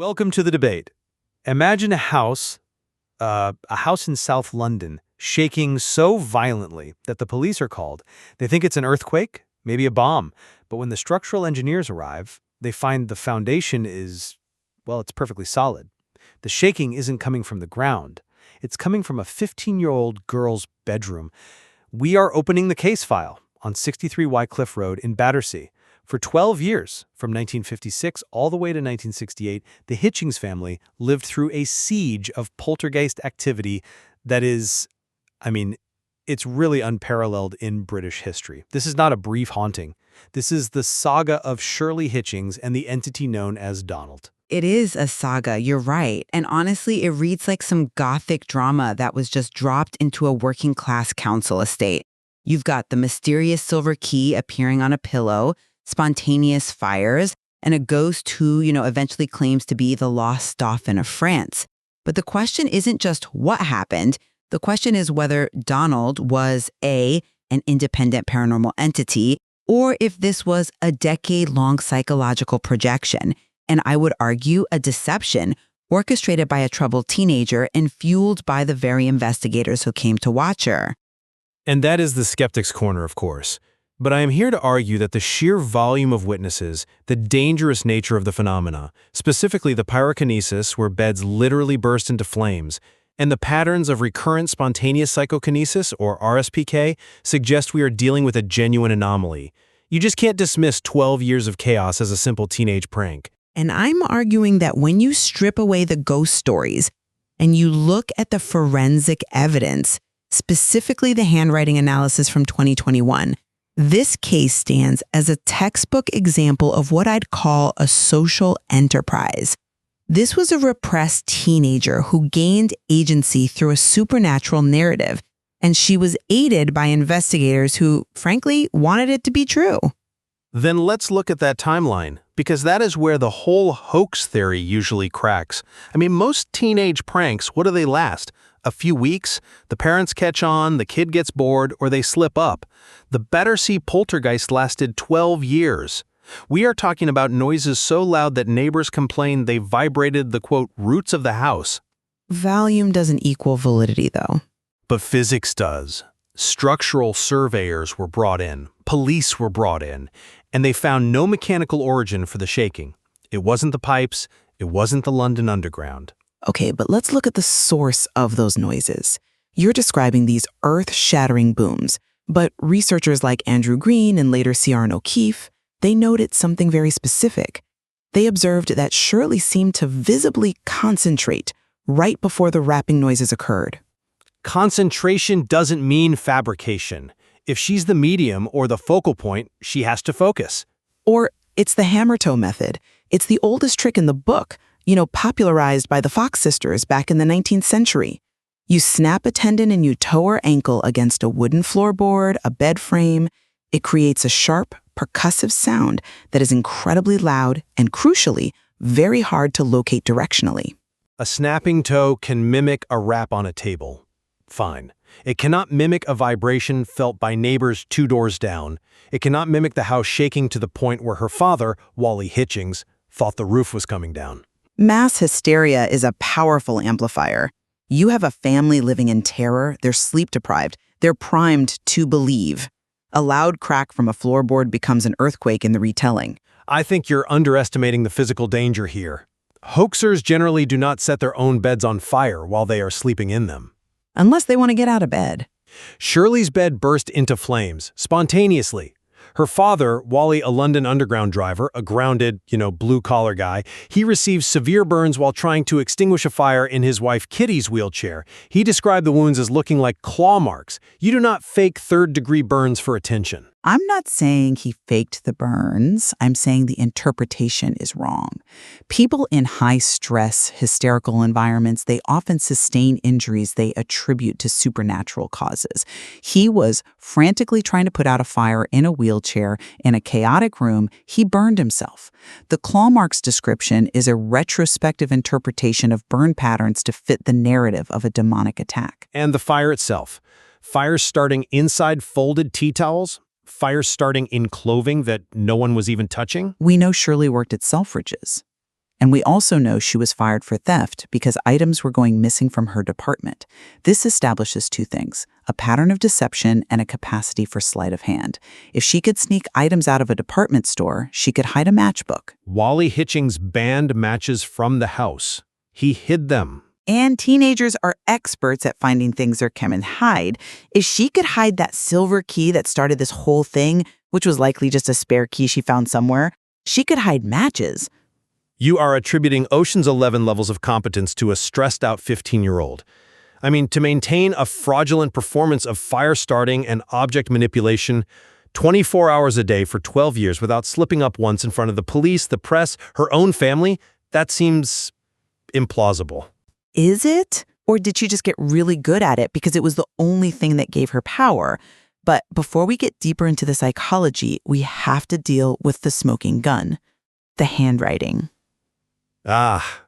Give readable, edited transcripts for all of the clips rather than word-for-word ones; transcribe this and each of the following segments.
Welcome to the debate. Imagine a house in South London, shaking so violently that the police are called. They think it's an earthquake, maybe a bomb, but when the structural engineers arrive, they find the foundation is, well, it's perfectly solid. The shaking isn't coming from the ground. It's coming from a 15-year-old girl's bedroom. We are opening the case file on 63 Wycliffe Road in Battersea. For 12 years, from 1956 all the way to 1968, the Hitchings family lived through a siege of poltergeist activity that is, it's really unparalleled in British history. This is not a brief haunting. This is the saga of Shirley Hitchings and the entity known as Donald. It is a saga, you're right. And honestly, it reads like some gothic drama that was just dropped into a working-class council estate. You've got the mysterious silver key appearing on a pillow, spontaneous fires, and a ghost who, eventually claims to be the lost Dauphin of France. But the question isn't just what happened. The question is whether Donald was an independent paranormal entity, or if this was a decade-long psychological projection. And I would argue a deception orchestrated by a troubled teenager and fueled by the very investigators who came to watch her. And that is the skeptic's corner, of course. But I am here to argue that the sheer volume of witnesses, the dangerous nature of the phenomena, specifically the pyrokinesis where beds literally burst into flames, and the patterns of recurrent spontaneous psychokinesis, or RSPK, suggest we are dealing with a genuine anomaly. You just can't dismiss 12 years of chaos as a simple teenage prank. And I'm arguing that when you strip away the ghost stories and you look at the forensic evidence, specifically the handwriting analysis from 2021, this case stands as a textbook example of what I'd call a social enterprise. This was a repressed teenager who gained agency through a supernatural narrative, and she was aided by investigators who, frankly, wanted it to be true. Then let's look at that timeline, because that is where the whole hoax theory usually cracks. Most teenage pranks, what do they last? A few weeks? The parents catch on, the kid gets bored, or they slip up. The Battersea Poltergeist lasted 12 years. We are talking about noises so loud that neighbors complained they vibrated the, quote, roots of the house. Volume doesn't equal validity, though. But physics does. Structural surveyors were brought in, police were brought in, and they found no mechanical origin for the shaking. It wasn't the pipes, it wasn't the London Underground. Okay, but let's look at the source of those noises. You're describing these earth-shattering booms, but researchers like Andrew Green and later C.R. O'Keefe, they noted something very specific. They observed that Shirley seemed to visibly concentrate right before the rapping noises occurred. Concentration doesn't mean fabrication. If she's the medium or the focal point, she has to focus. Or it's the hammer toe method. It's the oldest trick in the book, popularized by the Fox sisters back in the 19th century. You snap a tendon and you toe her ankle against a wooden floorboard, a bed frame. It creates a sharp, percussive sound that is incredibly loud and, crucially, very hard to locate directionally. A snapping toe can mimic a rap on a table. Fine. It cannot mimic a vibration felt by neighbors 2 doors down. It cannot mimic the house shaking to the point where her father, Wally Hitchings, thought the roof was coming down. Mass hysteria is a powerful amplifier. You have a family living in terror, they're sleep-deprived, they're primed to believe. A loud crack from a floorboard becomes an earthquake in the retelling. I think you're underestimating the physical danger here. Hoaxers generally do not set their own beds on fire while they are sleeping in them. Unless they want to get out of bed. Shirley's bed burst into flames, spontaneously. Her father, Wally, a London Underground driver, a grounded, blue-collar guy, he received severe burns while trying to extinguish a fire in his wife Kitty's wheelchair. He described the wounds as looking like claw marks. You do not fake third-degree burns for attention. I'm not saying he faked the burns. I'm saying the interpretation is wrong. People in high-stress, hysterical environments, they often sustain injuries they attribute to supernatural causes. He was frantically trying to put out a fire in a wheelchair in a chaotic room. He burned himself. The claw marks description is a retrospective interpretation of burn patterns to fit the narrative of a demonic attack. And the fire itself. Fires starting inside folded tea towels? Fires starting in clothing that no one was even touching? We know Shirley worked at Selfridges. And we also know she was fired for theft because items were going missing from her department. This establishes two things: a pattern of deception and a capacity for sleight of hand. If she could sneak items out of a department store, she could hide a matchbook. Wally Hitchings banned matches from the house. He hid them. And teenagers are experts at finding things their can hide. If she could hide that silver key that started this whole thing, which was likely just a spare key she found somewhere, she could hide matches. You are attributing Ocean's 11 levels of competence to a stressed-out 15-year-old. I mean, to maintain a fraudulent performance of fire starting and object manipulation 24 hours a day for 12 years without slipping up once in front of the police, the press, her own family, that seems implausible. Is it? Or did she just get really good at it because it was the only thing that gave her power? But before we get deeper into the psychology, we have to deal with the smoking gun, the handwriting. Ah,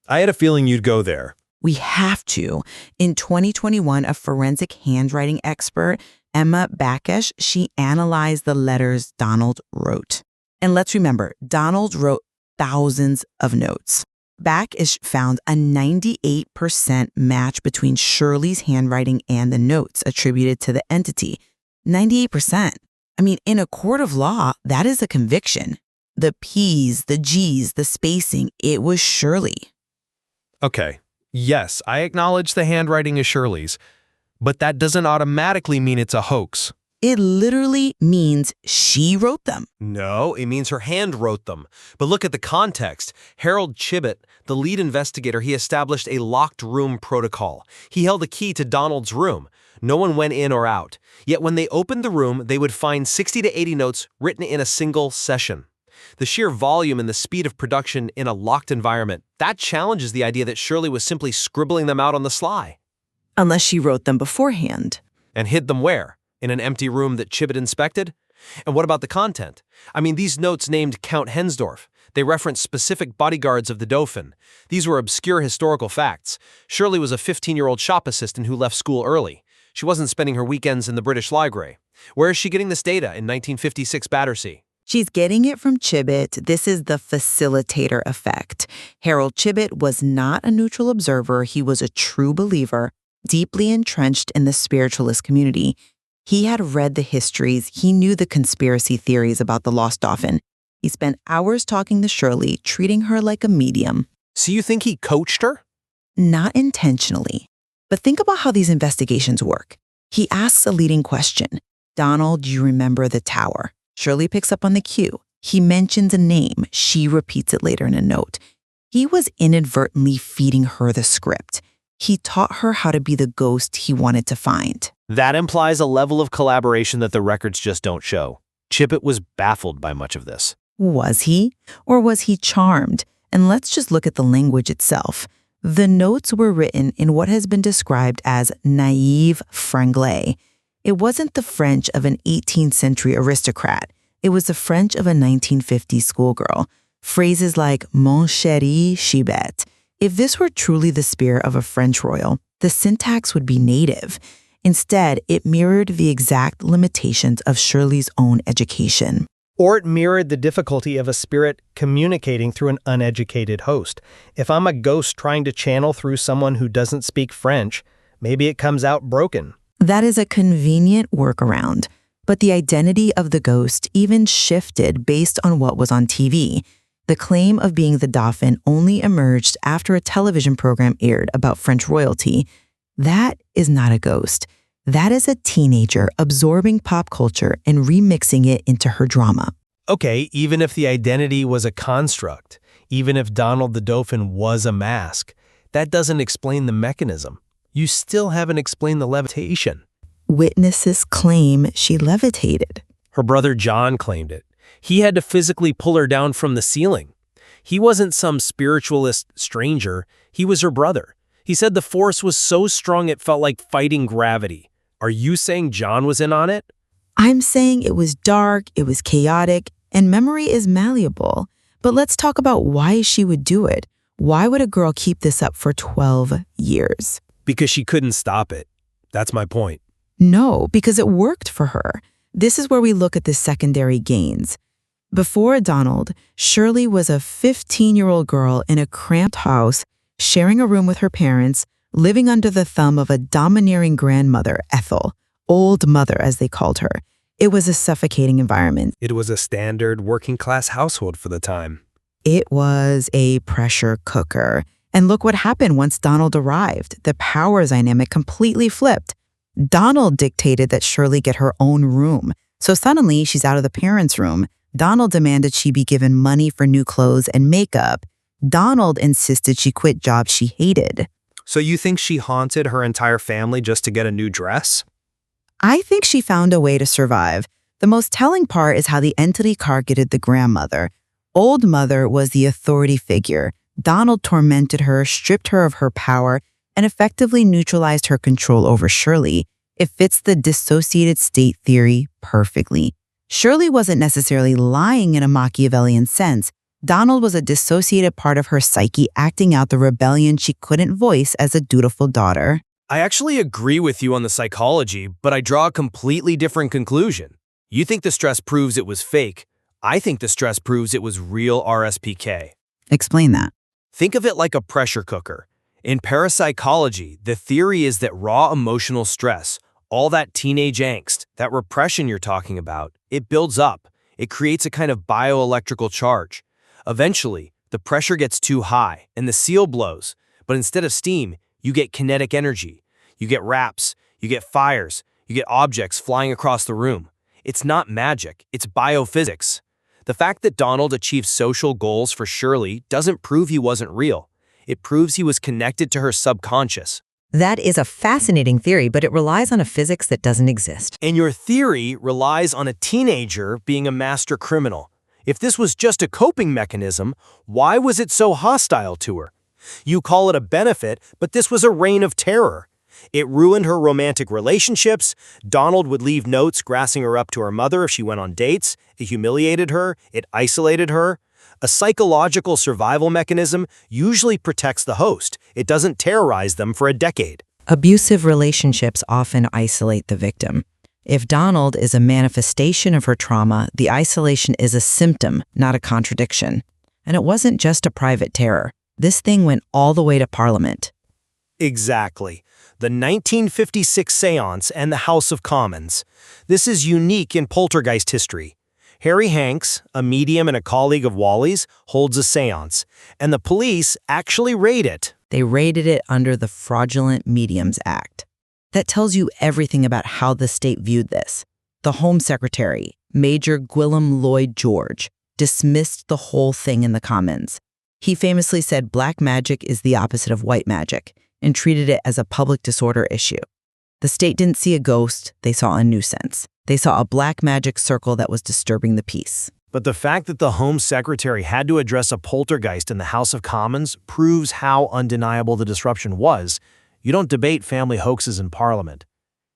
I had a feeling you'd go there. We have to. In 2021, a forensic handwriting expert, Emma Bakesh, she analyzed the letters Donald wrote. And let's remember, Donald wrote thousands of notes. Bakesh found a 98% match between Shirley's handwriting and the notes attributed to the entity. 98%. I mean, in a court of law, that is a conviction. The P's, the G's, the spacing, it was Shirley. Okay, yes, I acknowledge the handwriting is Shirley's, but that doesn't automatically mean it's a hoax. It literally means she wrote them. No, it means her hand wrote them. But look at the context. Harold Chibbett, the lead investigator, he established a locked room protocol. He held a key to Donald's room. No one went in or out. Yet when they opened the room, they would find 60 to 80 notes written in a single session. The sheer volume and the speed of production in a locked environment, that challenges the idea that Shirley was simply scribbling them out on the sly. Unless she wrote them beforehand. And hid them where? In an empty room that Chibbett inspected? And what about the content? I mean, these notes named Count Hensdorf. They reference specific bodyguards of the Dauphin. These were obscure historical facts. Shirley was a 15-year-old shop assistant who left school early. She wasn't spending her weekends in the British Library. Where is she getting this data in 1956 Battersea? She's getting it from Chibbett. This is the facilitator effect. Harold Chibbett was not a neutral observer. He was a true believer, deeply entrenched in the spiritualist community. He had read the histories. He knew the conspiracy theories about the lost Dauphin. He spent hours talking to Shirley, treating her like a medium. So you think he coached her? Not intentionally. But think about how these investigations work. He asks a leading question. Donald, do you remember the tower? Shirley picks up on the cue. He mentions a name. She repeats it later in a note. He was inadvertently feeding her the script. He taught her how to be the ghost he wanted to find. That implies a level of collaboration that the records just don't show. Chibbett was baffled by much of this. Was he? Or was he charmed? And let's just look at the language itself. The notes were written in what has been described as naive franglais. It wasn't the French of an 18th century aristocrat. It was the French of a 1950s schoolgirl. Phrases like mon chéri Chibbett. If this were truly the spirit of a French royal, the syntax would be native. Instead, it mirrored the exact limitations of Shirley's own education. Or it mirrored the difficulty of a spirit communicating through an uneducated host. If I'm a ghost trying to channel through someone who doesn't speak French, maybe it comes out broken. That is a convenient workaround. But the identity of the ghost even shifted based on what was on TV. The claim of being the Dauphin only emerged after a television program aired about French royalty. That is not a ghost. That is a teenager absorbing pop culture and remixing it into her drama. Okay, even if the identity was a construct, even if Donald the Dauphin was a mask, that doesn't explain the mechanism. You still haven't explained the levitation. Witnesses claim she levitated. Her brother John claimed it. He had to physically pull her down from the ceiling. He wasn't some spiritualist stranger. He was her brother. He said the force was so strong it felt like fighting gravity. Are you saying John was in on it? I'm saying it was dark, it was chaotic, and memory is malleable. But let's talk about why she would do it. Why would a girl keep this up for 12 years? Because she couldn't stop it. That's my point. No, because it worked for her. This is where we look at the secondary gains. Before Donald, Shirley was a 15-year-old girl in a cramped house, sharing a room with her parents, living under the thumb of a domineering grandmother, Ethel, old mother as they called her. It was a suffocating environment. It was a standard working-class household for the time. It was a pressure cooker. And look what happened once Donald arrived. The power dynamic completely flipped. Donald dictated that Shirley get her own room. So suddenly, she's out of the parents' room. Donald demanded she be given money for new clothes and makeup. Donald insisted she quit jobs she hated. So you think she haunted her entire family just to get a new dress? I think she found a way to survive. The most telling part is how the entity targeted the grandmother. Old Mother was the authority figure. Donald tormented her, stripped her of her power, and effectively neutralized her control over Shirley. It fits the dissociated state theory perfectly. Shirley wasn't necessarily lying in a Machiavellian sense. Donald was a dissociated part of her psyche acting out the rebellion she couldn't voice as a dutiful daughter. I actually agree with you on the psychology, but I draw a completely different conclusion. You think the stress proves it was fake. I think the stress proves it was real RSPK. Explain that. Think of it like a pressure cooker. In parapsychology, the theory is that raw emotional stress, all that teenage angst, that repression you're talking about, it builds up. It creates a kind of bioelectrical charge. Eventually, the pressure gets too high and the seal blows, but instead of steam, you get kinetic energy. You get raps, you get fires, you get objects flying across the room. It's not magic, it's biophysics. The fact that Donald achieved social goals for Shirley doesn't prove he wasn't real. It proves he was connected to her subconscious. That is a fascinating theory, but it relies on a physics that doesn't exist. And your theory relies on a teenager being a master criminal. If this was just a coping mechanism, why was it so hostile to her? You call it a benefit, but this was a reign of terror. It ruined her romantic relationships. Donald would leave notes grassing her up to her mother if she went on dates. It humiliated her. It isolated her. A psychological survival mechanism usually protects the host. It doesn't terrorize them for a decade. Abusive relationships often isolate the victim. If Donald is a manifestation of her trauma, the isolation is a symptom, not a contradiction. And it wasn't just a private terror. This thing went all the way to Parliament. Exactly. The 1956 Séance and the House of Commons. This is unique in poltergeist history. Harry Hanks, a medium and a colleague of Wally's, holds a séance, and the police actually raid it. They raided it under the Fraudulent Mediums Act. That tells you everything about how the state viewed this. The Home Secretary, Major Gwilym Lloyd George, dismissed the whole thing in the Commons. He famously said black magic is the opposite of white magic and treated it as a public disorder issue. The state didn't see a ghost, they saw a nuisance. They saw a black magic circle that was disturbing the peace. But the fact that the Home Secretary had to address a poltergeist in the House of Commons proves how undeniable the disruption was. You don't debate family hoaxes in Parliament.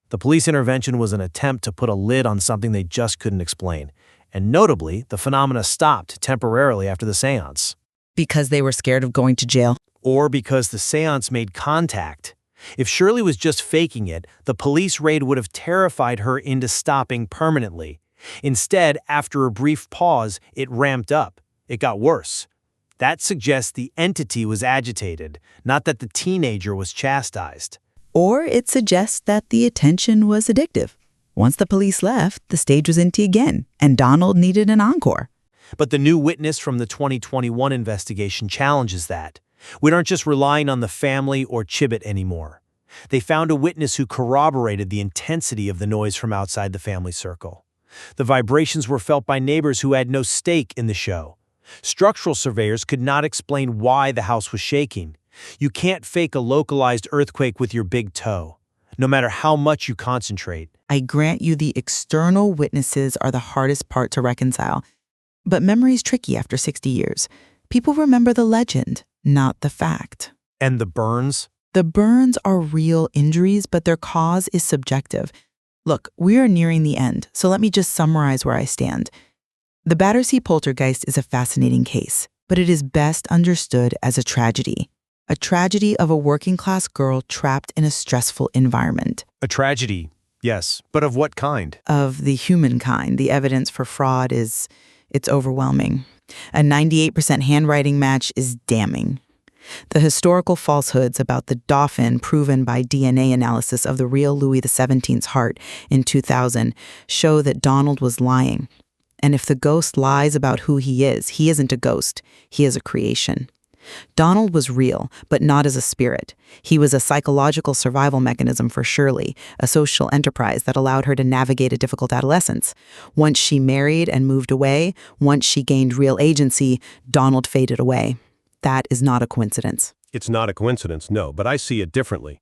The police intervention was an attempt to put a lid on something they just couldn't explain. And notably, the phenomena stopped temporarily after the séance. Because they were scared of going to jail? Or because the séance made contact. If Shirley was just faking it, the police raid would have terrified her into stopping permanently. Instead, after a brief pause, it ramped up. It got worse. That suggests the entity was agitated, not that the teenager was chastised. Or it suggests that the attention was addictive. Once the police left, the stage was empty again, and Donald needed an encore. But the new witness from the 2021 investigation challenges that. We aren't just relying on the family or Chibbett anymore. They found a witness who corroborated the intensity of the noise from outside the family circle. The vibrations were felt by neighbors who had no stake in the show. Structural surveyors could not explain why the house was shaking. You can't fake a localized earthquake with your big toe, no matter how much you concentrate. I grant you the external witnesses are the hardest part to reconcile. But memory's tricky after 60 years. People remember the legend, not the fact. And the burns? The burns are real injuries, but their cause is subjective. Look, we are nearing the end, so let me just summarize where I stand. The Battersea Poltergeist is a fascinating case, but it is best understood as a tragedy of a working-class girl trapped in a stressful environment. A tragedy, yes, but of what kind? Of the human kind. The evidence for fraud is It's overwhelming. A 98% handwriting match is damning. The historical falsehoods about the Dauphin proven by DNA analysis of the real Louis XVII's heart in 2000 show that Donald was lying. And if the ghost lies about who he isn't a ghost, he is a creation. Donald was real, but not as a spirit. He was a psychological survival mechanism for Shirley, a social enterprise that allowed her to navigate a difficult adolescence. Once she married and moved away, once she gained real agency, Donald faded away. That is not a coincidence. It's not a coincidence, no, but I see it differently.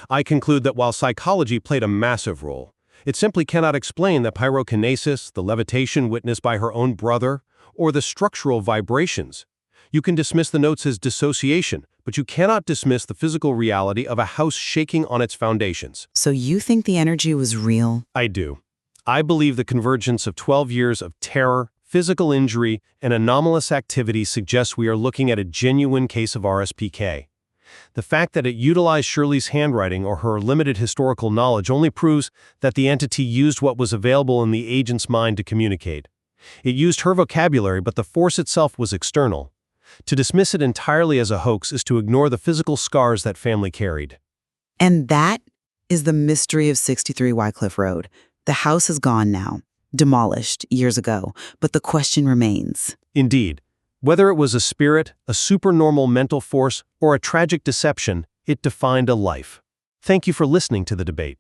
I conclude that while psychology played a massive role, it simply cannot explain the pyrokinesis, the levitation witnessed by her own brother, or the structural vibrations. You can dismiss the notes as dissociation, but you cannot dismiss the physical reality of a house shaking on its foundations. So you think the energy was real? I do. I believe the convergence of 12 years of terror, physical injury, and anomalous activity suggests we are looking at a genuine case of RSPK. The fact that it utilized Shirley's handwriting or her limited historical knowledge only proves that the entity used what was available in the agent's mind to communicate. It used her vocabulary, but the force itself was external. To dismiss it entirely as a hoax is to ignore the physical scars that family carried. And that is the mystery of 63 Wycliffe Road. The house is gone now, demolished years ago, but the question remains. Indeed, whether it was a spirit, a supernormal mental force, or a tragic deception, it defined a life. Thank you for listening to the debate.